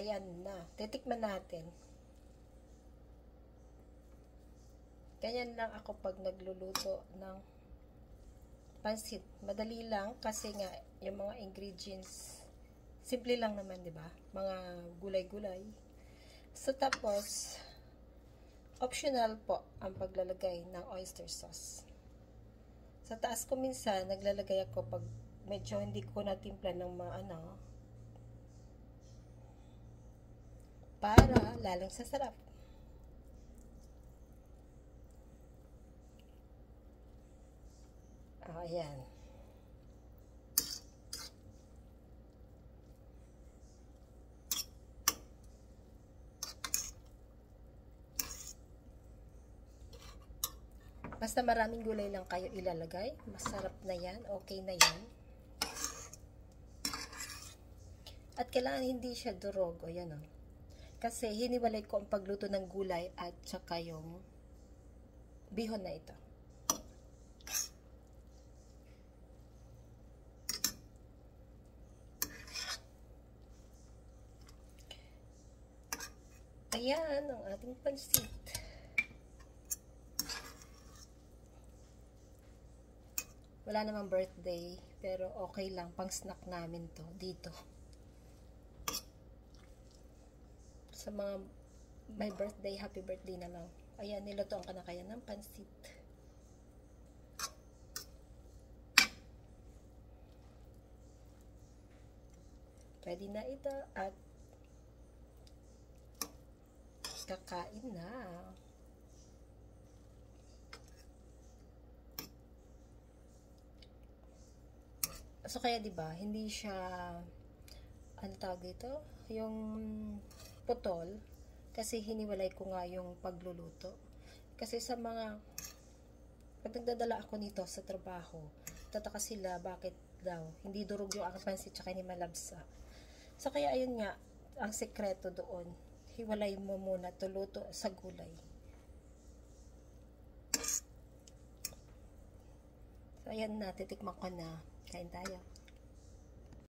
Ayan na. Titikman natin. Ganyan lang ako pag nagluluto ng pansit. Madali lang kasi nga yung mga ingredients simple lang naman, 'di ba? Mga gulay-gulay. So tapos optional po ang paglalagay ng oyster sauce. Sa taas ko minsan naglalagay ako pag medyo hindi ko natimpla ng para lalong sasarap. Ayan. Basta maraming gulay lang kayo ilalagay, masarap na yan, okay na yan. At kailangan hindi siya durog, o yan o. Kasi hiniwalay ko ang pagluto ng gulay at saka yung bihon na ito. Ayan ang ating pansit. Wala namang birthday, pero okay lang, pang snack namin to dito. Sa mga may birthday, happy birthday na lang. Ayan, nilutoan ka na kaya ng pansit. Pwede na ito at kakain na. So kaya 'di ba, hindi siya ano tawag dito, yung putol kasi hiniwalay ko nga yung pagluluto. Kasi sa mga pag nagdadala ako nito sa trabaho, tataka sila bakit daw hindi durog yung aking pansit tsaka hindi malabsa. So kaya ayun nga ang sekreto doon. Hiwalay mo muna to luto sa gulay. So ayan na, titikman ko na. Kain tayo.